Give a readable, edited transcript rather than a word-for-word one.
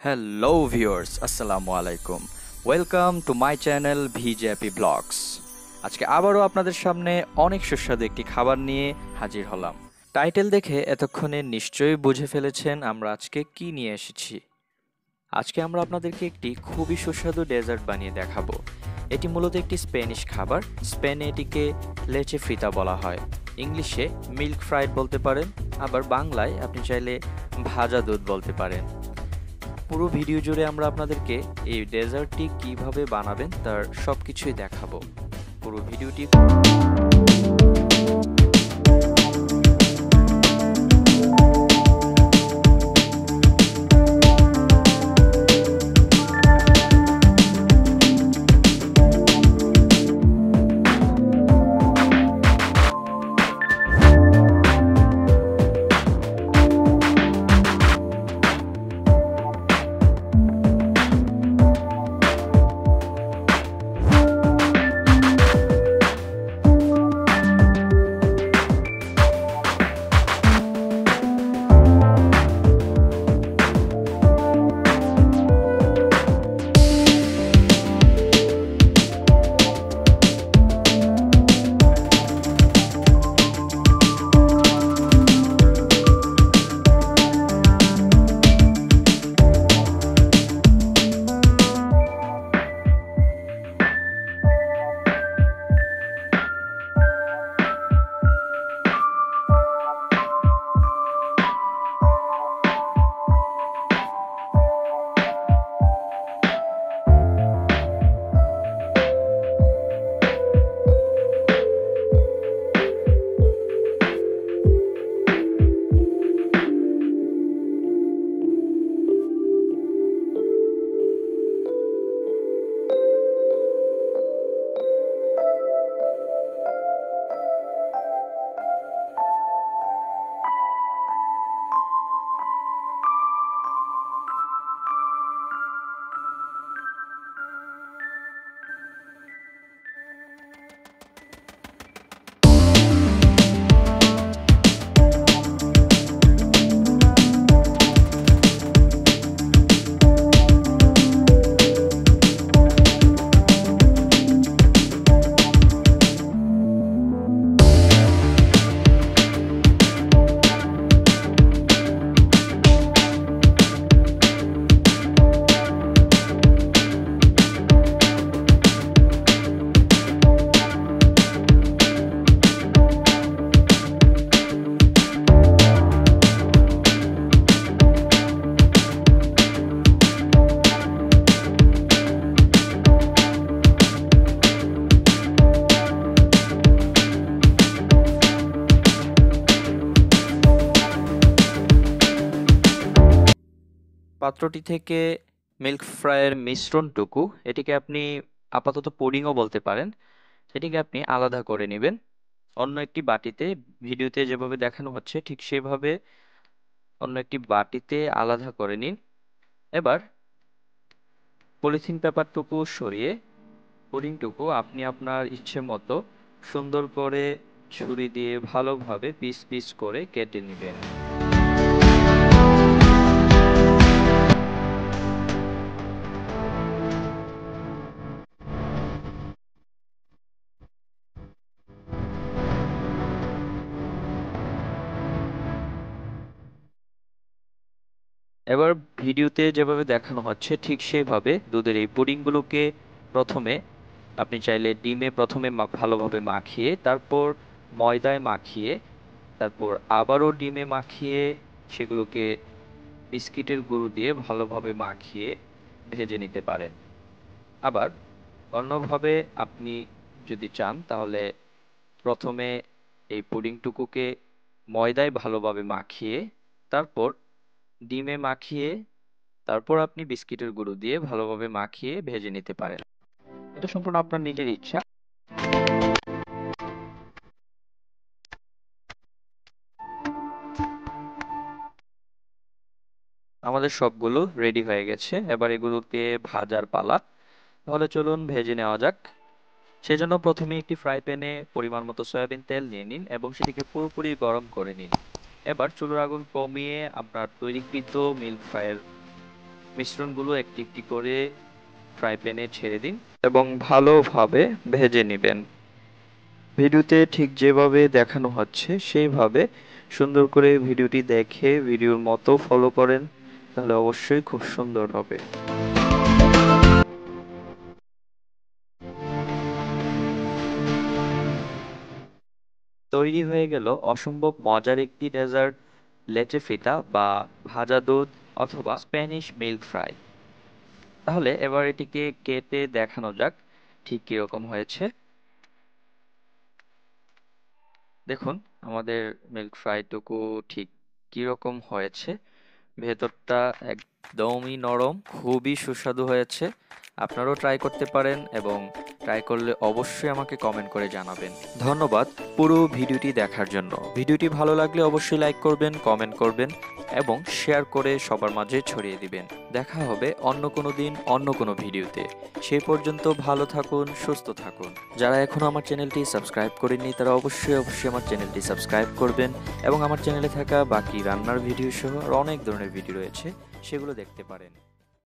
Hello viewers, আসসালামু আলাইকুম। Welcome to my channel VJP blogs. আজকে আবারও আপনাদের সামনে অনেক সুস্বাদু একটি খাবার নিয়ে হাজির হলাম। টাইটেল দেখে এতক্ষণে নিশ্চয়ই বুঝে ফেলেছেন আমরা আজকে কি নিয়ে এসেছি। আজকে আমরা আপনাদেরকে একটি খুবই সুস্বাদু ডেজার্ট বানিয়ে দেখাবো। এটি মূলত একটি স্প্যানিশ খাবার। স্পেনে এটিকে লেচে ফ্রিতা বলা হয়। ইংলিশে মিল্ক ফ্রাইড বলতে পারেন, আবার বাংলায় আপনি চাইলে ভাজা দুধ বলতে পারেন। পুরো ভিডিও জুড়ে আমরা আপনাদেরকে এই ডেজার্টটি কিভাবে বানাবেন তার সবকিছুই দেখাবো। পুরো ভিডিওটি পাত্রটি থেকে মিল্ক ফ্রাইয়ের মিশ্রণটুকু, এটিকে আপনি আপাতত পুডিংও বলতে পারেন, এটিকে আপনি আলাদা করে নেবেন অন্য একটি বাটিতে। ভিডিওতে যেভাবে দেখানো হচ্ছে ঠিক সেভাবে অন্য একটি বাটিতে আলাদা করে নিন। এবার পলিথিন পেপারটুকু সরিয়ে পুডিংটুকু আপনি আপনার ইচ্ছে মতো সুন্দর করে ছুরি দিয়ে ভালোভাবে পিস পিস করে কেটে নেবেন। এবার ভিডিওতে যেভাবে দেখানো হচ্ছে ঠিক সেভাবে দুধের এই পুডিংগুলোকে প্রথমে আপনি চাইলে ডিমে প্রথমে ভালোভাবে মাখিয়ে, তারপর ময়দায় মাখিয়ে, তারপর আবারও ডিমে মাখিয়ে সেগুলোকে বিস্কিটের গুঁড়ো দিয়ে ভালোভাবে মাখিয়ে ভেজে নিতে পারেন। আবার অন্যভাবে আপনি যদি চান তাহলে প্রথমে এই পুডিংটুকুকে ময়দায় ভালোভাবে মাখিয়ে, তারপর ডিমে মাখিয়ে, তারপর আপনি বিস্কিটের গুঁড়ো দিয়ে ভালোভাবে মাখিয়ে ভেজে নিতে পারেন। এটা সম্পূর্ণ আপনার নিজের ইচ্ছা। আমাদের সবগুলো রেডি হয়ে গেছে, এবার এগুলোকে ভাজার পালা। তাহলে চলুন ভেজে নেওয়া যাক। সেজন্য প্রথমে একটি ফ্রাই প্যানে পরিমাণ মতো সয়াবিন তেল নিয়ে নিন এবং সেটিকে পুরোপুরি গরম করে নিন। এবার চুলার আগুন কমিয়ে আপনার তৈরিকৃত মিল্ক ফ্রাইয়ের মিশ্রণগুলো একটি একটি করে ফ্রাই প্যানে ছেড়ে দিন এবং ভালোভাবে ভেজে নেবেন। ভিডিওতে ঠিক যেভাবে দেখানো হচ্ছে সেইভাবে সুন্দর করে ভিডিওটি দেখে ভিডিওর মতো ফলো করেন, তাহলে অবশ্যই খুব সুন্দর হবে। তৈরি হয়ে গেল অসম্ভব মজার একটি ডেজার্ট, লেচে ফিতা বা ভাজা দুধ অথবা স্প্যানিশ মিল্ক ফ্রাই। তাহলে এবার এটিকে কেটে দেখানো যাক ঠিক কিরকম হয়েছে। দেখুন আমাদের মিল্ক ফ্রাইটুকু ঠিক কিরকম হয়েছে। ভেতরটা একদমই নরম, খুবই সুস্বাদু হয়েছে। আপনারাও ট্রাই করতে পারেন এবং ট্রাই করলে অবশ্যই আমাকে কমেন্ট করে জানাবেন। ধন্যবাদ পুরো ভিডিওটি দেখার জন্য। ভিডিওটি ভালো লাগলে অবশ্যই লাইক করবেন, কমেন্ট করবেন এবং শেয়ার করে সবার মাঝে ছড়িয়ে দিবেন। দেখা হবে অন্য কোনো দিন অন্য কোনো ভিডিওতে। সেই পর্যন্ত ভালো থাকুন, সুস্থ থাকুন। যারা এখনো আমার চ্যানেলটি সাবস্ক্রাইব করেননি তারা অবশ্যই আমার চ্যানেলটি সাবস্ক্রাইব করবেন এবং আমার চ্যানেলে থাকা বাকি রান্নার ভিডিও সহ আরও অনেক ধরনের ভিডিও রয়েছে, সেগুলো দেখতে পারেন।